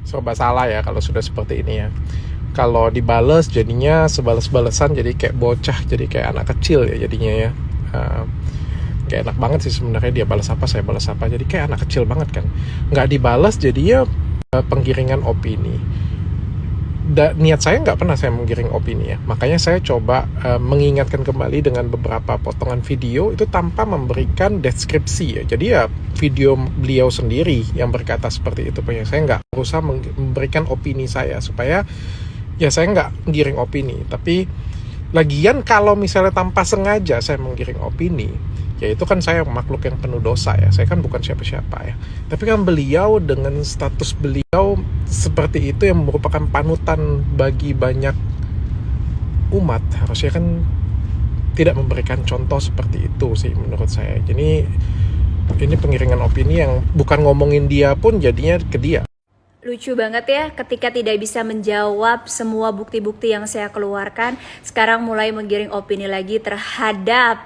serba salah ya kalau sudah seperti ini ya. Kalau dibales jadinya sebales-balesan, jadi kayak bocah, jadi kayak anak kecil ya jadinya ya. Gak enak banget sih sebenarnya, dia balas apa saya balas apa, jadi kayak anak kecil banget kan. Nggak dibalas jadinya penggiringan opini. Niat saya nggak pernah saya menggiring opini ya, makanya saya coba mengingatkan kembali dengan beberapa potongan video itu tanpa memberikan deskripsi ya. Jadi ya video beliau sendiri yang berkata seperti itu, saya nggak berusaha memberikan opini saya, supaya ya saya nggak menggiring opini. Tapi lagian kalau misalnya tanpa sengaja saya menggiring opini, ya itu kan saya makhluk yang penuh dosa ya, saya kan bukan siapa-siapa ya. Tapi kan beliau dengan status beliau seperti itu yang merupakan panutan bagi banyak umat, harusnya kan tidak memberikan contoh seperti itu sih menurut saya. Jadi ini pengiringan opini yang bukan ngomongin dia pun jadinya ke dia. Lucu banget ya, ketika tidak bisa menjawab semua bukti-bukti yang saya keluarkan, sekarang mulai menggiring opini lagi terhadap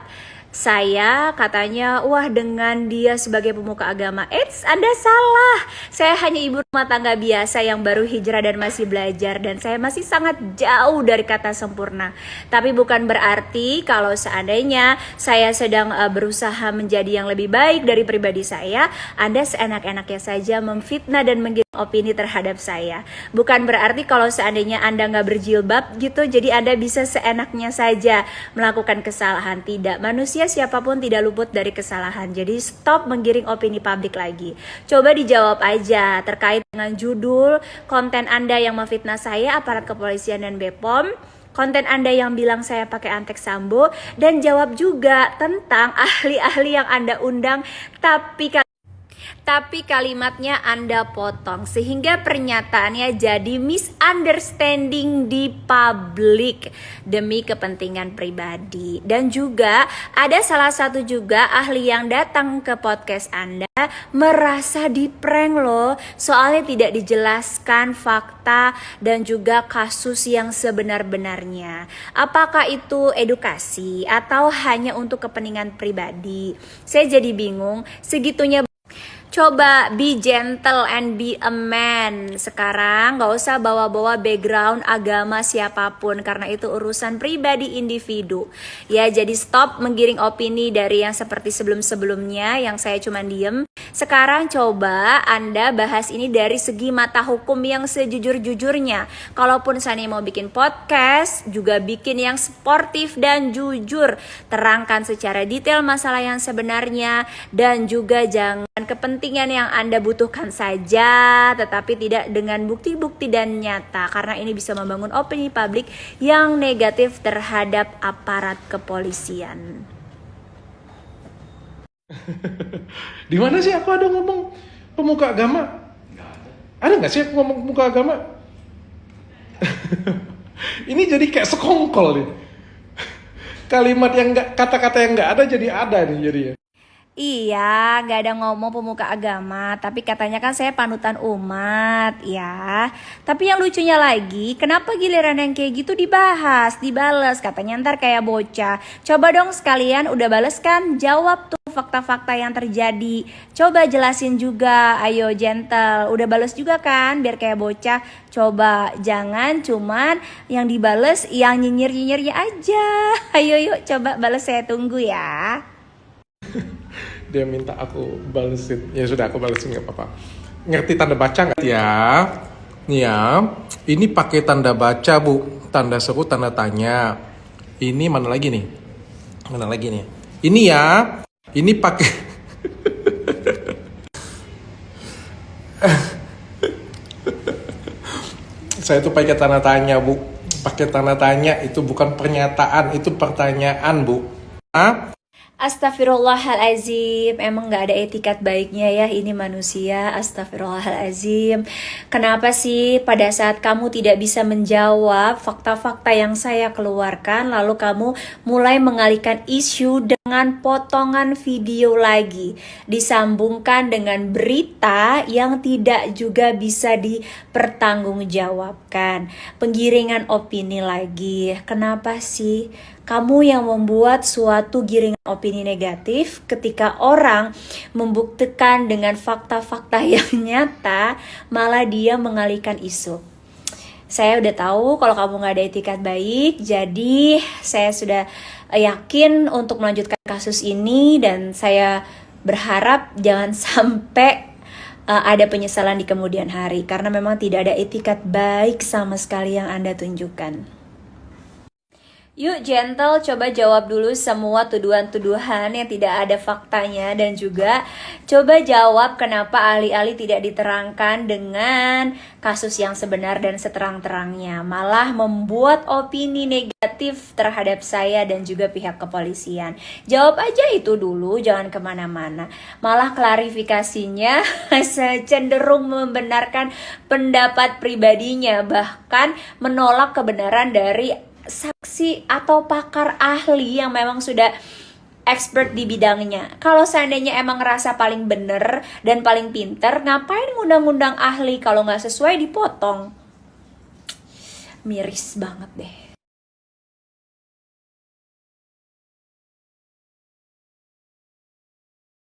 saya. Katanya, wah dengan dia sebagai pemuka agama. Anda salah. Saya hanya ibu rumah tangga biasa yang baru hijrah dan masih belajar. Dan saya masih sangat jauh dari kata sempurna. Tapi bukan berarti kalau seandainya saya sedang berusaha menjadi yang lebih baik dari pribadi saya, Anda seenak-enaknya saja memfitnah dan menggiring opini terhadap saya. Bukan berarti kalau seandainya Anda nggak berjilbab gitu, jadi Anda bisa seenaknya saja melakukan kesalahan. Tidak, manusia siapapun tidak luput dari kesalahan. Jadi stop menggiring opini publik lagi. Coba dijawab aja terkait dengan judul konten Anda yang memfitnah saya, aparat kepolisian dan BPOM, konten Anda yang bilang saya pakai antek Sambo, dan jawab juga tentang ahli-ahli yang Anda undang tapi kalimatnya Anda potong sehingga pernyataannya jadi misunderstanding di publik demi kepentingan pribadi. Dan juga ada salah satu juga ahli yang datang ke podcast Anda merasa di-prank loh, soalnya tidak dijelaskan fakta dan juga kasus yang sebenar-benarnya. Apakah itu edukasi atau hanya untuk kepentingan pribadi? Saya jadi bingung. Segitunya. Coba be gentle and be a man. Sekarang gak usah bawa-bawa background agama siapapun, karena itu urusan pribadi individu. Ya, jadi stop menggiring opini dari yang seperti sebelum-sebelumnya yang saya cuma diem. Sekarang coba Anda bahas ini dari segi mata hukum yang sejujur-jujurnya. Kalaupun saya mau bikin podcast, juga bikin yang sportif dan jujur. Terangkan secara detail masalah yang sebenarnya, dan juga jangan kepentingan yang Anda butuhkan saja, tetapi tidak dengan bukti-bukti dan nyata, karena ini bisa membangun opini publik yang negatif terhadap aparat kepolisian. Di mana sih aku ada ngomong pemuka agama? Ada nggak sih aku ngomong pemuka agama? Ini jadi kayak sekongkol nih. Kalimat yang nggak, kata-kata yang nggak ada jadi ada nih jadinya. Iya, gak ada ngomong pemuka agama, tapi katanya kan saya panutan umat, ya. Tapi yang lucunya lagi, kenapa giliran yang kayak gitu dibales, katanya ntar kayak bocah. Coba dong sekalian, udah bales kan, jawab tuh fakta-fakta yang terjadi. Coba jelasin juga, ayo gentle, udah bales juga kan, biar kayak bocah. Coba, jangan cuman yang dibales yang nyinyir-nyinyirnya aja. Ayo yuk, coba bales, saya tunggu ya. Dia minta aku balesin, ya sudah aku balesin, nggak apa-apa. Ngerti tanda baca nggak ya? Nih ya, ini pakai tanda baca bu, tanda seru, tanda tanya. Ini mana lagi nih? Ini ya, ini pakai. Saya tuh pakai tanda tanya bu, pakai tanda tanya, itu bukan pernyataan, itu pertanyaan bu. Hah? Astagfirullahalazim, emang gak ada etikat baiknya ya ini manusia. Astagfirullahalazim. Kenapa sih pada saat kamu tidak bisa menjawab fakta-fakta yang saya keluarkan, lalu kamu mulai mengalihkan isu dengan potongan video lagi, disambungkan dengan berita yang tidak juga bisa dipertanggungjawabkan. Penggiringan opini lagi. Kenapa sih kamu yang membuat suatu giringan opini negatif ketika orang membuktikan dengan fakta-fakta yang nyata, malah dia mengalihkan isu? Saya udah tahu kalau kamu gak ada etikat baik, jadi saya sudah yakin untuk melanjutkan kasus ini, dan saya berharap jangan sampai ada penyesalan di kemudian hari, karena memang tidak ada etikat baik sama sekali yang Anda tunjukkan. Yuk gentle, coba jawab dulu semua tuduhan-tuduhan yang tidak ada faktanya, dan juga coba jawab kenapa ahli-ahli tidak diterangkan dengan kasus yang sebenar dan seterang-terangnya, malah membuat opini negatif terhadap saya dan juga pihak kepolisian. Jawab aja itu dulu, jangan kemana-mana. Malah klarifikasinya cenderung membenarkan pendapat pribadinya, bahkan menolak kebenaran dari saksi atau pakar ahli yang memang sudah expert di bidangnya. Kalau seandainya emang ngerasa paling bener dan paling pinter, ngapain ngundang-ngundang ahli? Kalau nggak sesuai dipotong. Miris banget deh.